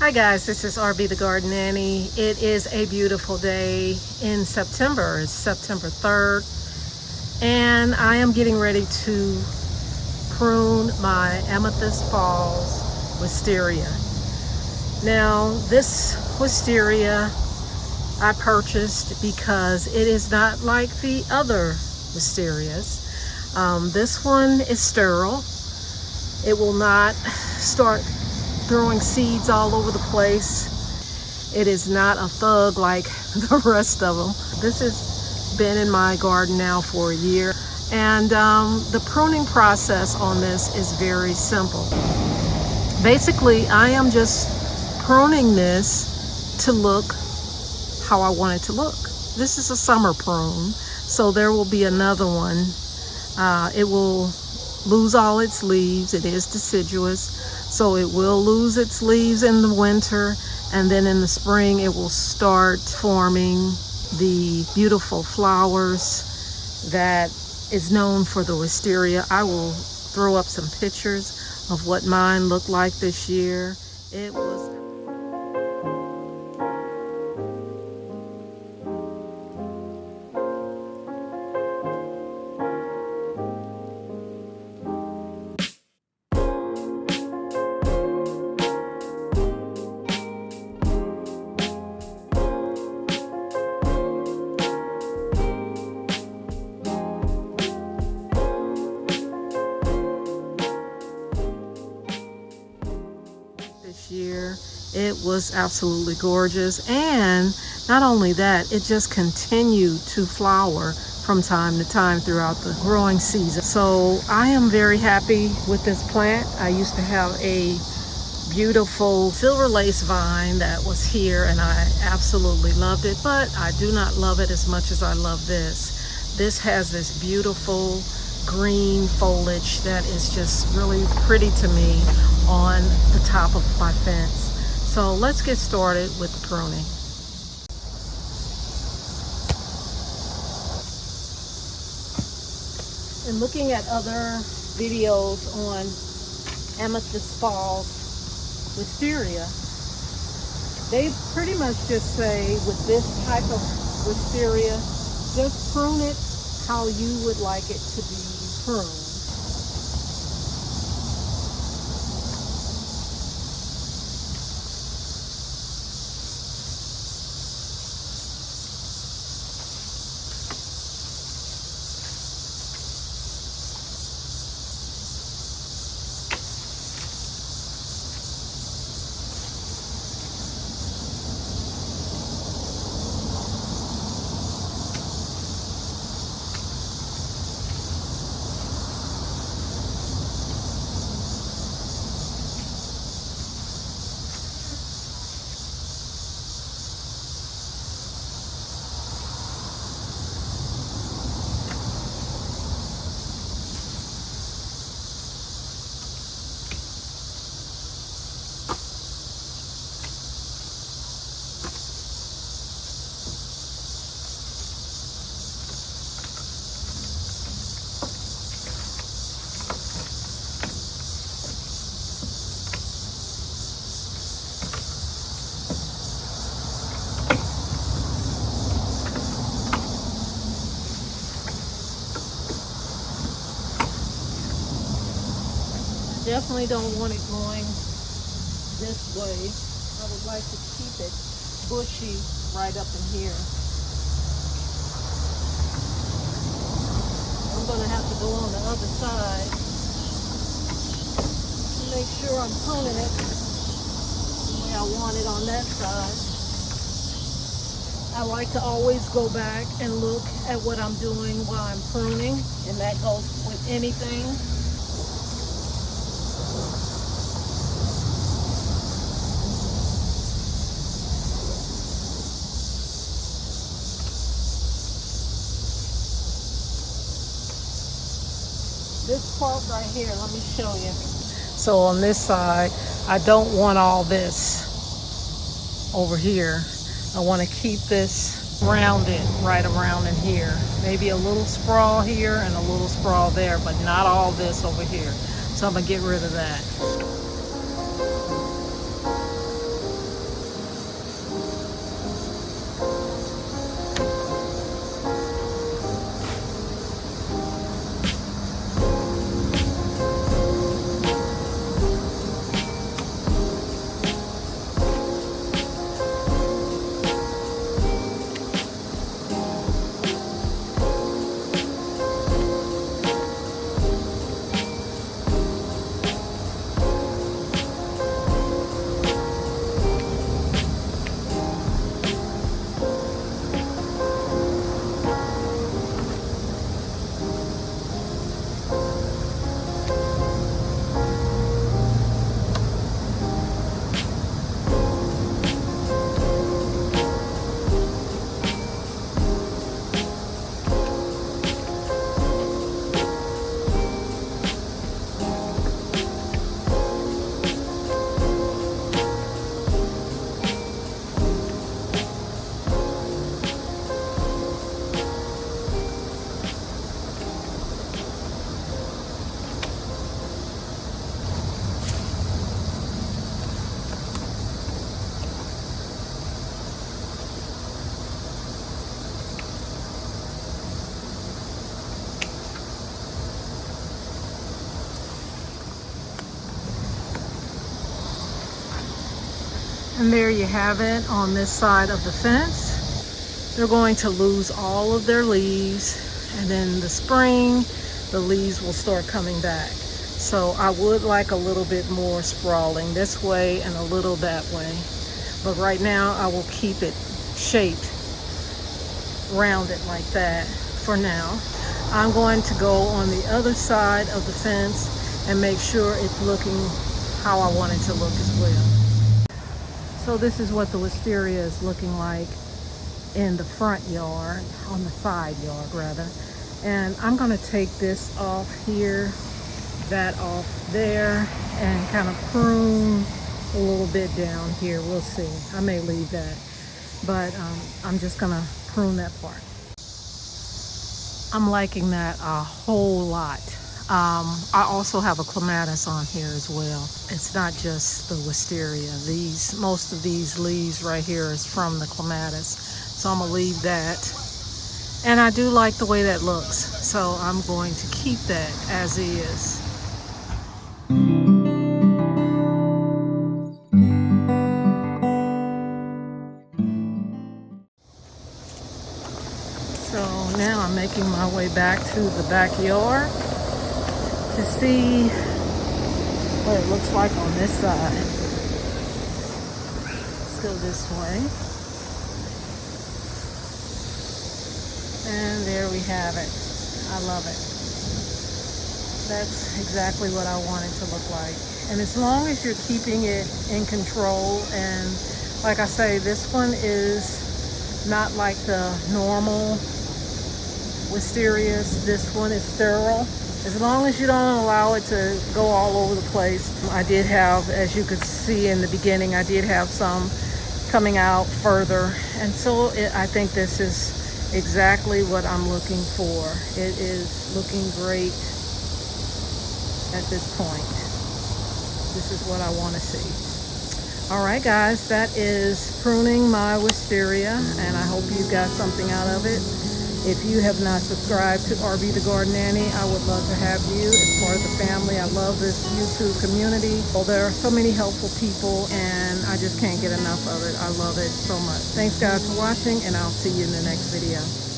Hi guys, this is RB the Garden Nanny. It is a beautiful day in September. It's September 3rd and I am getting ready to prune my Amethyst Falls Wisteria. Now this wisteria I purchased because it is not like the other wisterias. This one is sterile. It will not start throwing seeds all over the place. It is not a thug like the rest of them. This has been in my garden now for a year, and the pruning process on this is very simple. Basically, I am just pruning this to look how I want it to look. This is a summer prune, so there will be another one. It will lose all its leaves. It is deciduous. So it will lose its leaves in the winter, and then in the spring it will start forming the beautiful flowers that is known for the wisteria. I will throw up some pictures of what mine looked like this year. It was year. It was absolutely gorgeous, and not only that, it just continued to flower from time to time throughout the growing season. So I am very happy with this plant. I used to have a beautiful silver lace vine that was here and I absolutely loved it, but I do not love it as much as I love this. This has this beautiful green foliage that is just really pretty to me on the top of my fence. So let's get started with the pruning. And looking at other videos on Amethyst Falls Wisteria, they pretty much just say with this type of wisteria, just prune it how you would like it to be pruned. Definitely don't want it going this way. I would like to keep it bushy right up in here. I'm going to have to go on the other side to make sure I'm pruning it the way I want it on that side. I like to always go back and look at what I'm doing while I'm pruning, and that goes with anything. This part right here, let me show you. So on this side, I don't want all this over here. I want to keep this rounded right around in here. Maybe a little sprawl here and a little sprawl there, but not all this over here. So I'm going to get rid of that. And there you have it on this side of the fence. They're going to lose all of their leaves, and then the spring, the leaves will start coming back. So I would like a little bit more sprawling this way and a little that way. But right now I will keep it shaped, rounded like that for now. I'm going to go on the other side of the fence and make sure it's looking how I want it to look as well. So this is what the wisteria is looking like in the front yard, on the side yard rather. And I'm going to take this off here, that off there, and kind of prune a little bit down here. We'll see. I may leave that, but I'm just going to prune that part. I'm liking that a whole lot. I also have a clematis on here as well. It's not just the wisteria. Most of these leaves right here is from the clematis. So I'm gonna leave that. And I do like the way that looks. So I'm going to keep that as is. So now I'm making my way back to the backyard to see what it looks like on this side. Let's go this way. And there we have it. I love it. That's exactly what I want it to look like. And as long as you're keeping it in control, and like I say, this one is not like the normal wisterias. This one is sterile. As long as you don't allow it to go all over the place. I did have, as you could see in the beginning, I did have some coming out further. And so I think this is exactly what I'm looking for. It is looking great at this point. This is what I want to see. All right, guys, that is pruning my wisteria, and I hope you got something out of it. If you have not subscribed to RB the Garden Nanny, I would love to have you as part of the family. I love this YouTube community. Well, there are so many helpful people, and I just can't get enough of it. I love it so much. Thanks, guys, for watching, and I'll see you in the next video.